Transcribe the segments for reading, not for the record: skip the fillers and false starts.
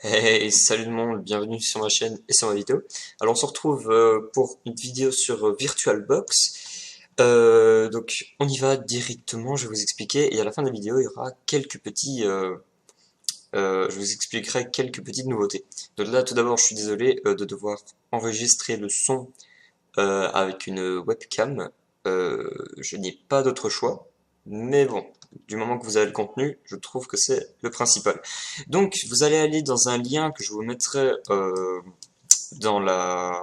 Hey, salut le monde, bienvenue sur ma chaîne et sur ma vidéo. Alors on se retrouve pour une vidéo sur VirtualBox. Donc on y va directement, je vais vous expliquer, et à la fin de la vidéo il y aura quelques petits, je vous expliquerai quelques petites nouveautés. Donc là tout d'abord je suis désolé de devoir enregistrer le son avec une webcam. Je n'ai pas d'autre choix, mais bon, du moment que vous avez le contenu, je trouve que c'est le principal. Donc, vous allez aller dans un lien que je vous mettrai dans la...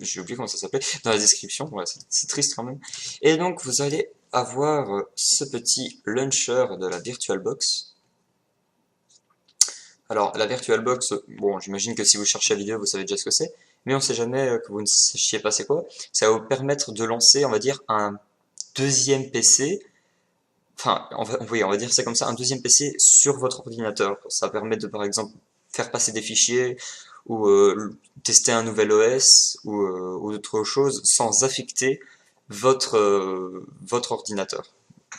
J'ai oublié comment ça s'appelait, dans la description, ouais, c'est triste quand même. Et donc, vous allez avoir ce petit launcher de la VirtualBox. Alors, la VirtualBox, bon, j'imagine que si vous cherchez la vidéo, vous savez déjà ce que c'est, mais on sait jamais que vous ne sachiez pas c'est quoi. Ça va vous permettre de lancer, on va dire, un deuxième PC, enfin, oui, on va dire ça comme ça, un deuxième PC sur votre ordinateur. Ça permet de, par exemple, faire passer des fichiers ou tester un nouvel OS ou autre chose sans affecter votre ordinateur.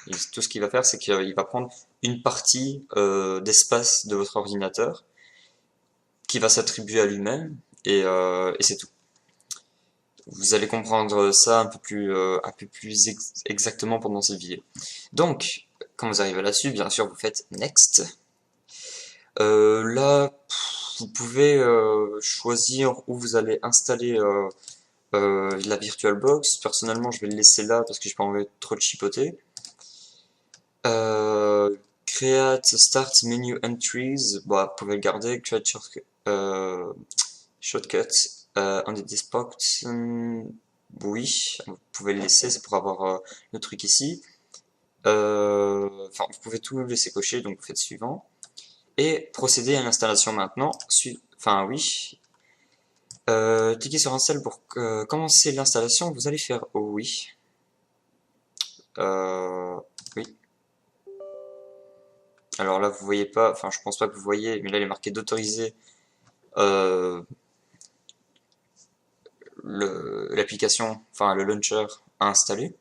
Et tout ce qu'il va faire, c'est qu'il va prendre une partie d'espace de votre ordinateur qui va s'attribuer à lui-même et c'est tout. Vous allez comprendre ça un peu plus exactement pendant cette vidéo. Donc, quand vous arrivez là-dessus, bien sûr, vous faites Next. Là, vous pouvez choisir où vous allez installer la VirtualBox. Personnellement, je vais le laisser là parce que je pas envie de trop de chipoter. Create Start Menu Entries, bah, vous pouvez le garder. Create Shortcuts on this spot, oui, vous pouvez le laisser, c'est pour avoir le truc ici. Enfin, vous pouvez tout laisser cocher, donc vous faites suivant. Et procéder à l'installation maintenant. Enfin, oui. Cliquez sur install pour commencer l'installation. Vous allez faire oui. Oui. Alors là, vous voyez pas, enfin, je pense pas que vous voyez, mais là, il est marqué d'autoriser euh, l'application, enfin, le launcher à installer.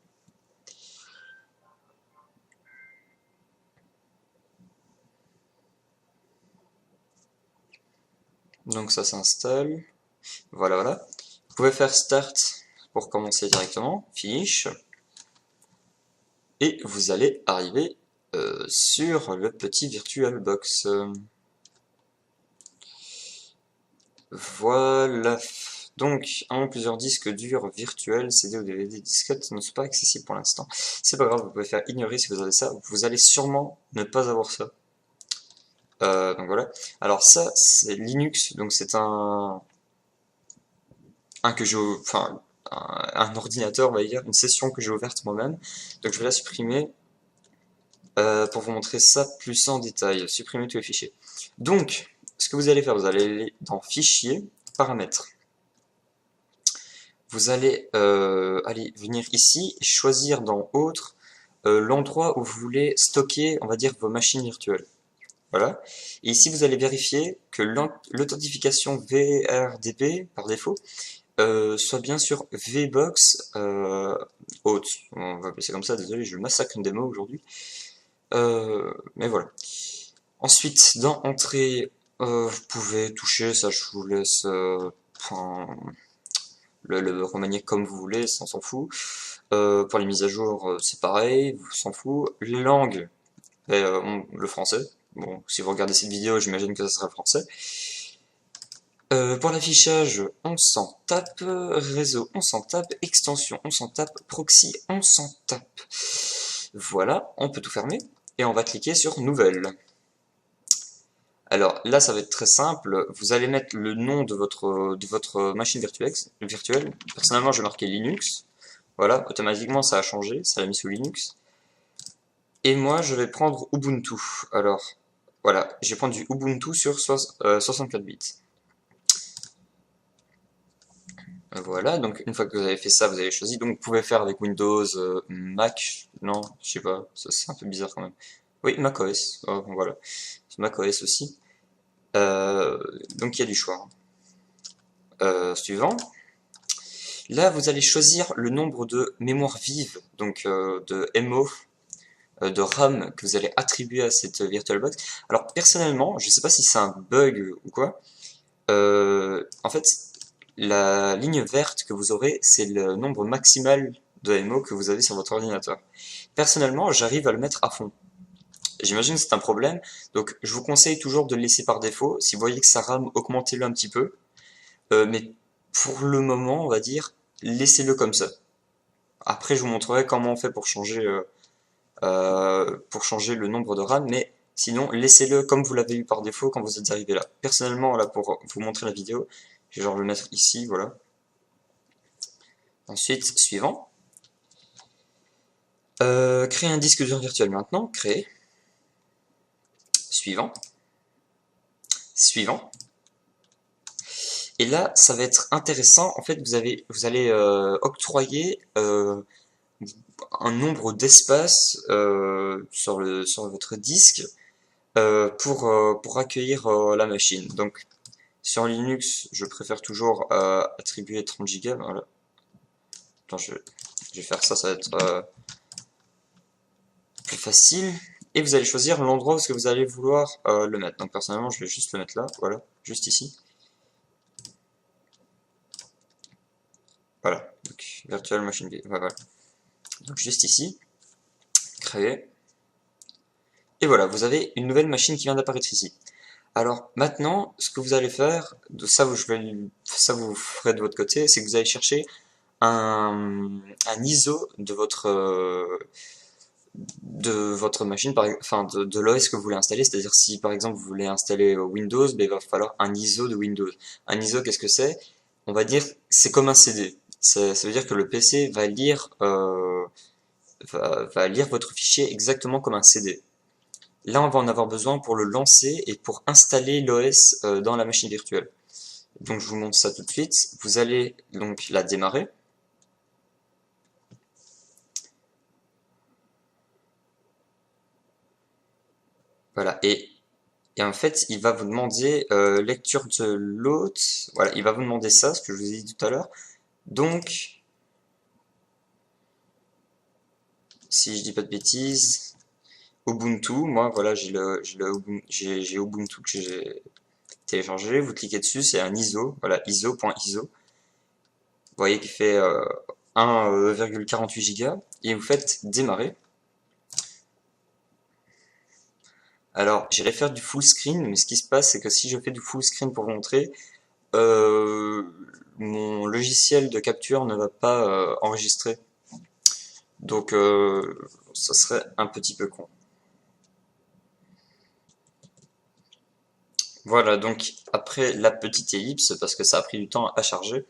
Donc ça s'installe. Voilà, voilà. Vous pouvez faire Start pour commencer directement, Finish, et vous allez arriver sur le petit VirtualBox. Voilà. Donc, un ou plusieurs disques durs virtuels, CD ou DVD, disquettes ne sont pas accessibles pour l'instant. C'est pas grave, vous pouvez faire ignorer si vous avez ça. Vous allez sûrement ne pas avoir ça. Donc voilà. Alors ça, c'est Linux, donc c'est un que j'ai, enfin, un ordinateur, on va dire, une session que j'ai ouverte moi-même. Donc je vais la supprimer pour vous montrer ça plus en détail. Supprimer tous les fichiers. Donc, ce que vous allez faire, vous allez aller dans Fichier, Paramètres. Vous allez aller venir ici, choisir dans Autres l'endroit où vous voulez stocker, on va dire, vos machines virtuelles. Voilà. Et ici, vous allez vérifier que l'authentification VRDP, par défaut, soit bien sur VBox haute. On va appeler ça comme ça, désolé, je massacre une démo aujourd'hui. Mais voilà. Ensuite, dans Entrée, vous pouvez toucher, ça je vous laisse le remanier comme vous voulez, ça on s'en fout. Pour les mises à jour, c'est pareil, vous s'en fout. Les langues, le français. Bon, si vous regardez cette vidéo, j'imagine que ça sera français. Pour l'affichage, on s'en tape. Réseau, on s'en tape. Extension, on s'en tape. Proxy, on s'en tape. Voilà, on peut tout fermer. Et on va cliquer sur Nouvelle. Alors là, ça va être très simple. Vous allez mettre le nom de votre machine virtuelle. Personnellement, je vais marquer Linux. Voilà, automatiquement, ça a changé. Ça l'a mis sous Linux. Et moi, je vais prendre Ubuntu. Alors, voilà, je vais prendre du Ubuntu sur 64 bits. Voilà, donc une fois que vous avez fait ça, vous avez choisi. Donc vous pouvez faire avec Windows, Mac, non, je sais pas, ça c'est un peu bizarre quand même. Oui, macOS, oh, voilà, macOS aussi. Donc il y a du choix. Suivant. Là, vous allez choisir le nombre de mémoire vive, donc de MO, de RAM que vous allez attribuer à cette VirtualBox. Alors personnellement, je ne sais pas si c'est un bug ou quoi. En fait, la ligne verte que vous aurez, c'est le nombre maximal de MO que vous avez sur votre ordinateur. Personnellement, j'arrive à le mettre à fond. J'imagine que c'est un problème, donc je vous conseille toujours de le laisser par défaut. Si vous voyez que ça rame, augmentez-le un petit peu. Mais pour le moment, on va dire, laissez-le comme ça. Après, je vous montrerai comment on fait pour changer le nombre de RAM, mais sinon, laissez-le comme vous l'avez eu par défaut quand vous êtes arrivé là. Personnellement, là, pour vous montrer la vidéo, je vais genre le mettre ici, voilà. Ensuite, suivant. Créer un disque dur virtuel maintenant, créer. Suivant. Suivant. Et là, ça va être intéressant. En fait, vous allez octroyer un nombre d'espaces sur votre disque pour accueillir la machine. Donc, sur Linux, je préfère toujours attribuer 30 Go. Voilà. Attends, je vais faire ça, ça va être plus facile. Et vous allez choisir l'endroit où ce que vous allez vouloir le mettre. Donc personnellement, je vais juste le mettre là, voilà, juste ici. Voilà, donc Virtual Machine B, voilà. Donc juste ici, créer. Et voilà, vous avez une nouvelle machine qui vient d'apparaître ici. Alors maintenant, ce que vous allez faire, ça vous ferez de votre côté, c'est que vous allez chercher un ISO de votre machine, enfin de l'OS que vous voulez installer. C'est-à-dire si par exemple vous voulez installer Windows, ben, il va falloir un ISO de Windows. Un ISO, qu'est-ce que c'est? On va dire c'est comme un CD. Ça veut dire que le PC va lire votre fichier exactement comme un CD. Là, on va en avoir besoin pour le lancer et pour installer l'OS dans la machine virtuelle. Donc, je vous montre ça tout de suite. Vous allez donc la démarrer. Voilà, et en fait, il va vous demander lecture de l'hôte. Voilà, il va vous demander ça, ce que je vous ai dit tout à l'heure. Donc, si je dis pas de bêtises, Ubuntu, moi, voilà, j'ai Ubuntu que j'ai téléchargé. Vous cliquez dessus, c'est un ISO, voilà, ISO.ISO. Vous voyez qu'il fait 1,48 Go et vous faites démarrer. Alors, j'irai faire du full screen, mais ce qui se passe, c'est que si je fais du full screen pour vous montrer, mon logiciel de capture ne va pas enregistrer. Donc, ça serait un petit peu con. Voilà, donc après la petite ellipse, parce que ça a pris du temps à charger,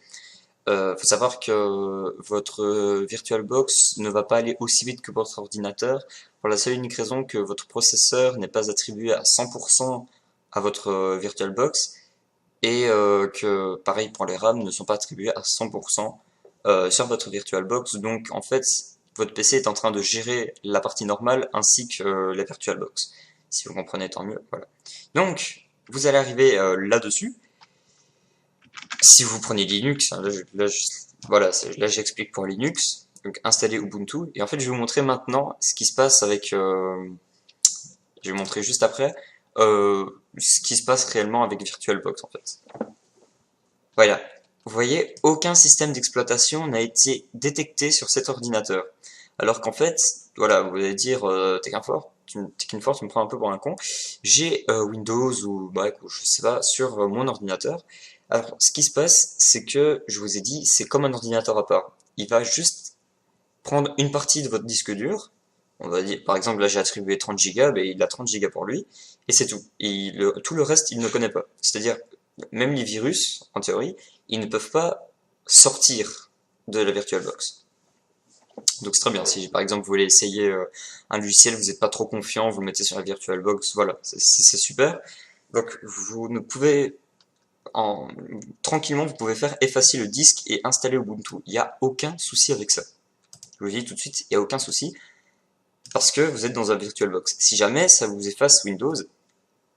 faut savoir que votre VirtualBox ne va pas aller aussi vite que votre ordinateur, pour la seule et unique raison que votre processeur n'est pas attribué à 100% à votre VirtualBox, et que pareil pour les RAM ne sont pas attribués à 100% sur votre VirtualBox. Donc en fait, votre PC est en train de gérer la partie normale ainsi que la VirtualBox. Si vous comprenez, tant mieux. Voilà. Donc, vous allez arriver là-dessus. Si vous prenez Linux, hein, voilà, là j'explique pour Linux. Donc installer Ubuntu. Et en fait, je vais vous montrer maintenant ce qui se passe avec... je vais vous montrer juste après ce qui se passe réellement avec VirtualBox en fait. Voilà. Vous voyez, aucun système d'exploitation n'a été détecté sur cet ordinateur. Alors qu'en fait, voilà, vous allez dire, Tekinfort, tu me prends un peu pour un con. J'ai Windows ou Mac ou je sais pas sur mon ordinateur. Alors, ce qui se passe, c'est que, je vous ai dit, c'est comme un ordinateur à part. Il va juste prendre une partie de votre disque dur. On va dire, par exemple, là j'ai attribué 30 Go, ben, il a 30 Go pour lui, et c'est tout. Et tout le reste, il ne connaît pas. C'est-à-dire, même les virus, en théorie, ils ne peuvent pas sortir de la VirtualBox. Donc c'est très bien. Si par exemple vous voulez essayer un logiciel, vous n'êtes pas trop confiant, vous le mettez sur la VirtualBox, voilà, c'est super. Donc vous ne pouvez tranquillement, vous pouvez faire effacer le disque et installer Ubuntu. Il n'y a aucun souci avec ça. Je vous le dis tout de suite, il n'y a aucun souci parce que vous êtes dans un VirtualBox. Si jamais ça vous efface Windows,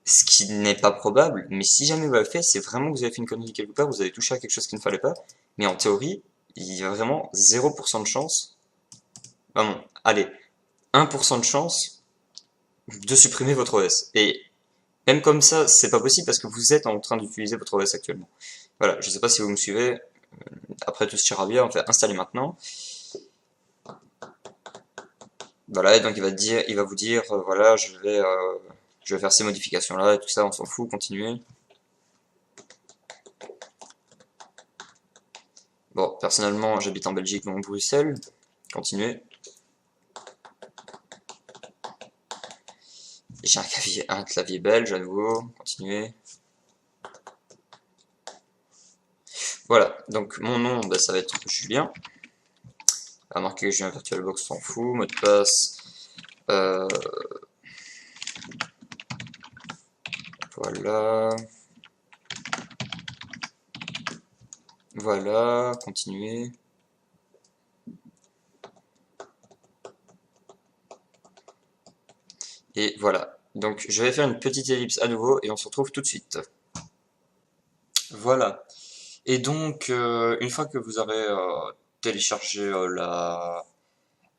ce qui n'est pas probable, mais si jamais vous l'avez fait, c'est vraiment que vous avez fait une connerie quelque part, vous avez touché à quelque chose qu'il ne fallait pas. Mais en théorie, il y a vraiment 0% de chance. Allez, 1% de chance de supprimer votre OS. Et même comme ça, c'est pas possible parce que vous êtes en train d'utiliser votre OS actuellement. Voilà, je sais pas si vous me suivez. Après tout ce ira bien, on fait installer maintenant. Voilà, et donc il va vous dire, voilà, je vais faire ces modifications-là et tout ça, on s'en fout, continuez. Bon, personnellement, j'habite en Belgique, non Bruxelles. Continuez. J'ai un clavier belge à nouveau. Continuez. Voilà, donc mon nom, bah, ça va être Julien. À marquer que j'ai un VirtualBox, s'en fout. Mot de passe. Voilà. Voilà, continuez. Et voilà. Donc je vais faire une petite ellipse à nouveau et on se retrouve tout de suite. Voilà. Et donc, une fois que vous aurez téléchargé la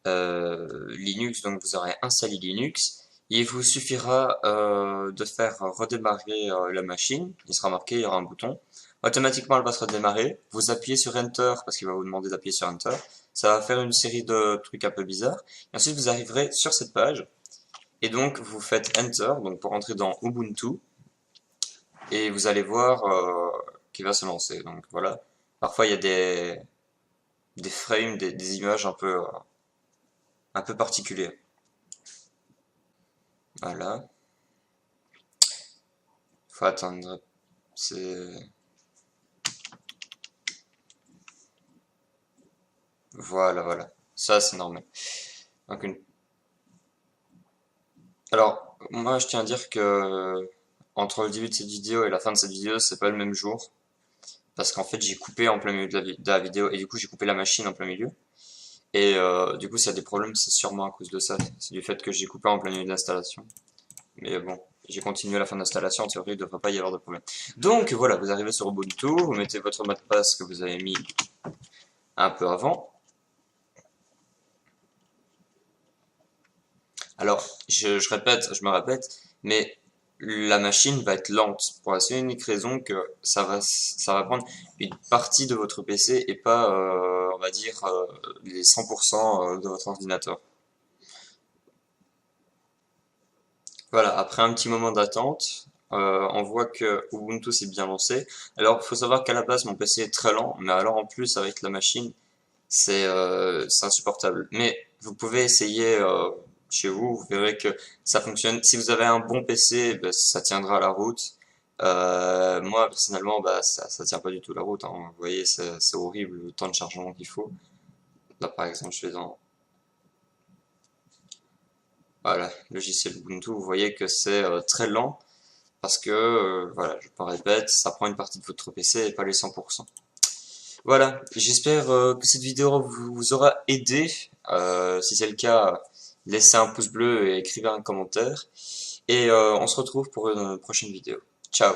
Linux, donc vous aurez installé Linux, il vous suffira de faire redémarrer la machine. Il sera marqué, il y aura un bouton. Automatiquement, elle va se redémarrer. Vous appuyez sur Enter parce qu'il va vous demander d'appuyer sur Enter. Ça va faire une série de trucs un peu bizarres. Et ensuite, vous arriverez sur cette page. Et donc, vous faites Enter, donc pour entrer dans Ubuntu. Et vous allez voir qu'il va se lancer. Donc voilà. Parfois, il y a des frames, des images un peu particulières. Voilà. Faut attendre. C'est... Voilà, voilà. Ça, c'est normal. Donc, alors, moi, je tiens à dire que entre le début de cette vidéo et la fin de cette vidéo, c'est pas le même jour. Parce qu'en fait, j'ai coupé en plein milieu de la vidéo et du coup, j'ai coupé la machine en plein milieu. Et du coup, s'il y a des problèmes, c'est sûrement à cause de ça. C'est du fait que j'ai coupé en plein milieu de l'installation. Mais bon, j'ai continué à la fin de l'installation. En théorie, il ne devrait pas y avoir de problème. Donc voilà, vous arrivez sur Ubuntu, vous mettez votre mot de passe que vous avez mis un peu avant. Alors, je me répète, mais la machine va être lente pour la seule et unique raison que ça va prendre une partie de votre PC et pas, on va dire, les 100% de votre ordinateur. Voilà, après un petit moment d'attente, on voit que Ubuntu s'est bien lancé. Alors, il faut savoir qu'à la base, mon PC est très lent, mais alors en plus, avec la machine, c'est insupportable. Mais vous pouvez essayer chez vous, vous verrez que ça fonctionne. Si vous avez un bon PC, ben, ça tiendra la route. Moi, personnellement, bah, ça tient pas du tout la route, hein. Vous voyez, c'est horrible le temps de chargement qu'il faut. Là, par exemple, je fais dans voilà, logiciel Ubuntu, vous voyez que c'est très lent parce que, voilà, je me répète, ça prend une partie de votre PC et pas les 100%. Voilà, j'espère que cette vidéo vous aura aidé. Si c'est le cas, laissez un pouce bleu et écrivez un commentaire. Et on se retrouve pour une prochaine vidéo. Ciao!